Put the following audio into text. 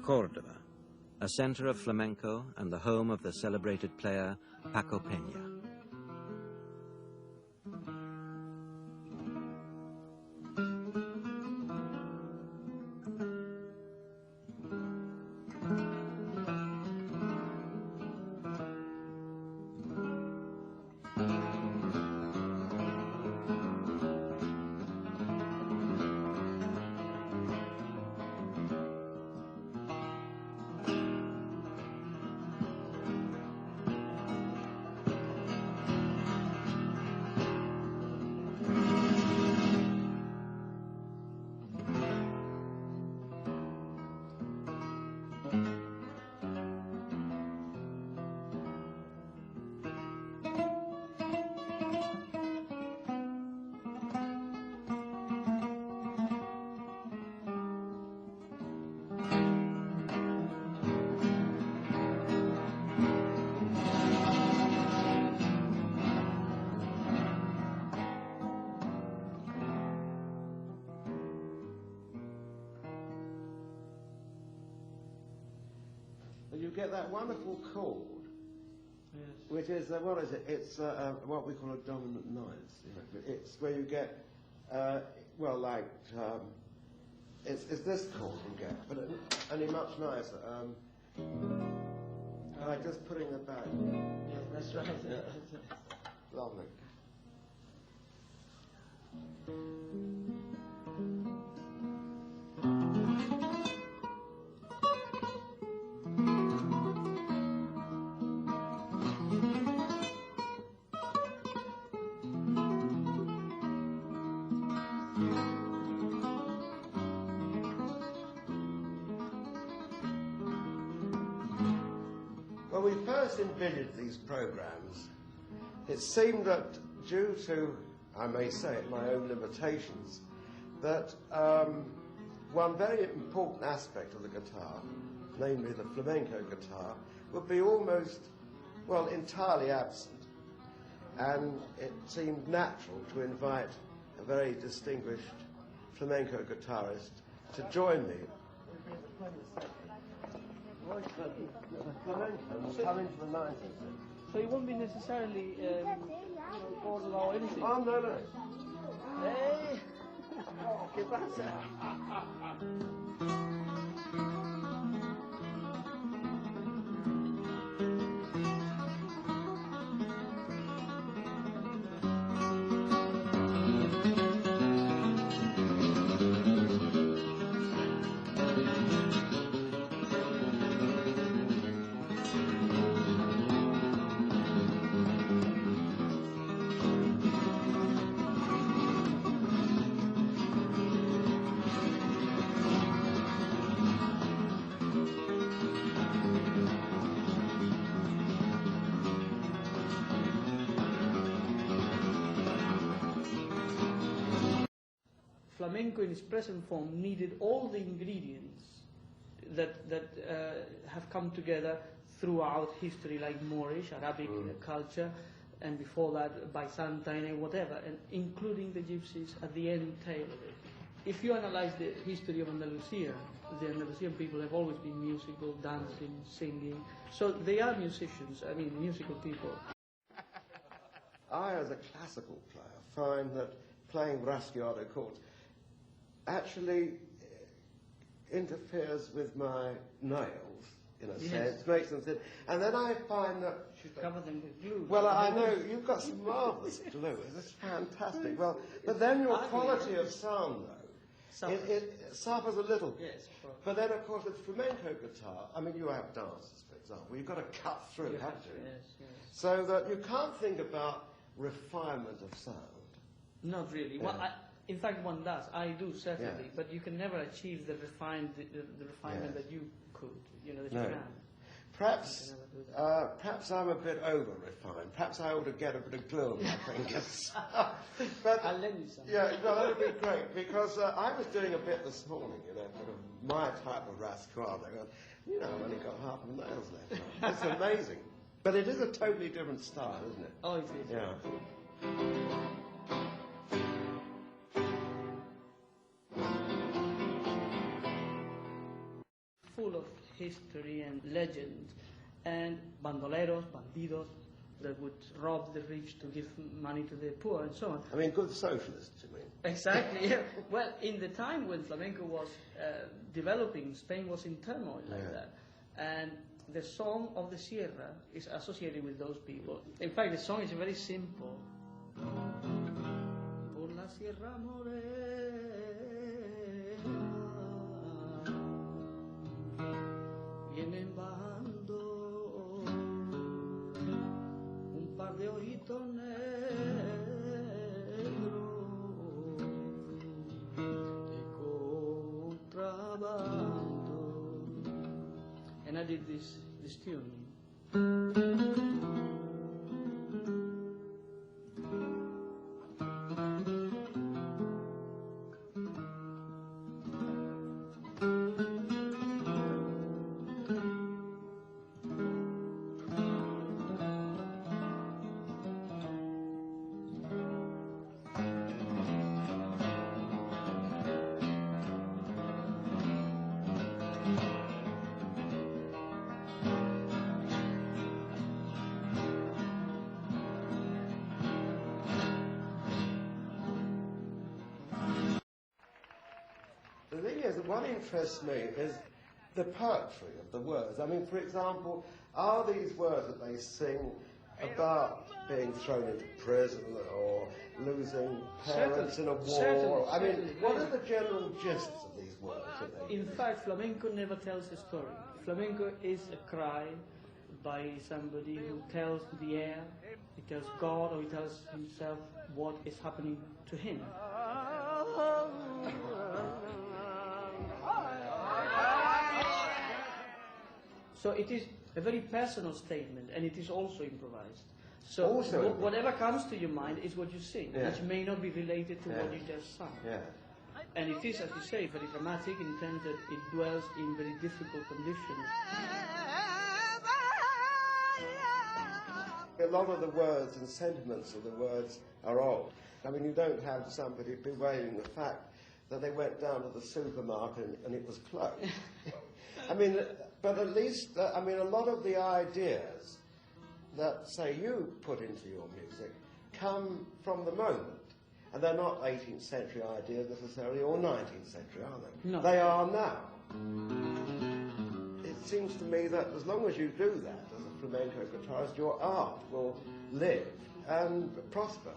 Córdoba, a center of flamenco and the home of the celebrated player Paco Pena. You get that wonderful chord, yes, which is, what is it? It's what we call a dominant ninth. You know? It's where you get, well, like, it's this chord you get, but only much nicer. Like just putting it back. Yeah, that's right. Yeah. Lovely. When we first envisaged these programs, it seemed that due to, I may say it, my own limitations, that one very important aspect of the guitar, namely the flamenco guitar, would be almost, well, entirely absent. And it seemed natural to invite a very distinguished flamenco guitarist to join me. Come into the 90s. So it won't be necessarily Córdoba or anything? Oh, no, no. Hey! ¿Qué pasa? Flamenco in its present form needed all the ingredients that have come together throughout history, like Moorish, Arabic culture, and before that Byzantine and whatever, and including the Gypsies at the end tail of it. If you analyze the history of Andalusia, the Andalusian people have always been musical, dancing, singing, so they are musicians, I mean musical people. I, as a classical player, find that playing raschiato chords actually interferes with my nails, in a sense, makes them thin. And then I find that... Should cover them with glue. Well, I know, you've got some marvellous glue, it's fantastic. Well, but then your quality of sound, though, it suffers a little. Yes. But then, of course, with flamenco guitar, I mean, you have dancers, for example, you've got to cut through, haven't you? Yes, yes. So that you can't think about refinement of sound. Not really. Yeah. Well, in fact, one does. I do, certainly. Yeah. But you can never achieve the refinement that you could, you know, that No. you can. Perhaps, perhaps I'm a bit over-refined. Perhaps I ought to get a bit of glue on my fingers. But I'll lend you some. yeah, no, that would be great, because I was doing a bit this morning, you know, sort of my type of rascado, and, you know, I've only got half the nails left. It's amazing. But it is a totally different style, isn't it? Oh, it is. Yeah. Full of history and legend, and bandoleros, bandidos, that would rob the rich to give money to the poor and so on. I mean, good socialists, you mean? Exactly, yeah. Well, in the time when flamenco was developing, Spain was in turmoil like that. And the song of the Sierra is associated with those people. In fact, the song is very simple. Por la Sierra Morena vienen bajando un par de ojitos negros de contrabando. And I did this tune. The thing is, what interests me is the poetry of the words. I mean, for example, are these words that they sing about being thrown into prison or losing parents in a war? Certainly, I mean, what are the general gists of these words? In fact, flamenco never tells a story. Flamenco is a cry by somebody who tells the air, he tells God, or he tells himself what is happening to him. So it is a very personal statement, and it is also improvised. So whatever comes to your mind is what you sing, which may not be related to what you just sang. Yeah. And it is, as you say, very dramatic in terms that it dwells in very difficult conditions. A lot of the words and sentiments of the words are old. I mean, you don't have somebody bewailing the fact that they went down to the supermarket and it was closed. I mean, but at least, I mean, a lot of the ideas that, say, you put into your music come from the moment. And they're not 18th century ideas necessarily, or 19th century, are they? No. They are now. It seems to me that as long as you do that as a flamenco guitarist, your art will live and prosper.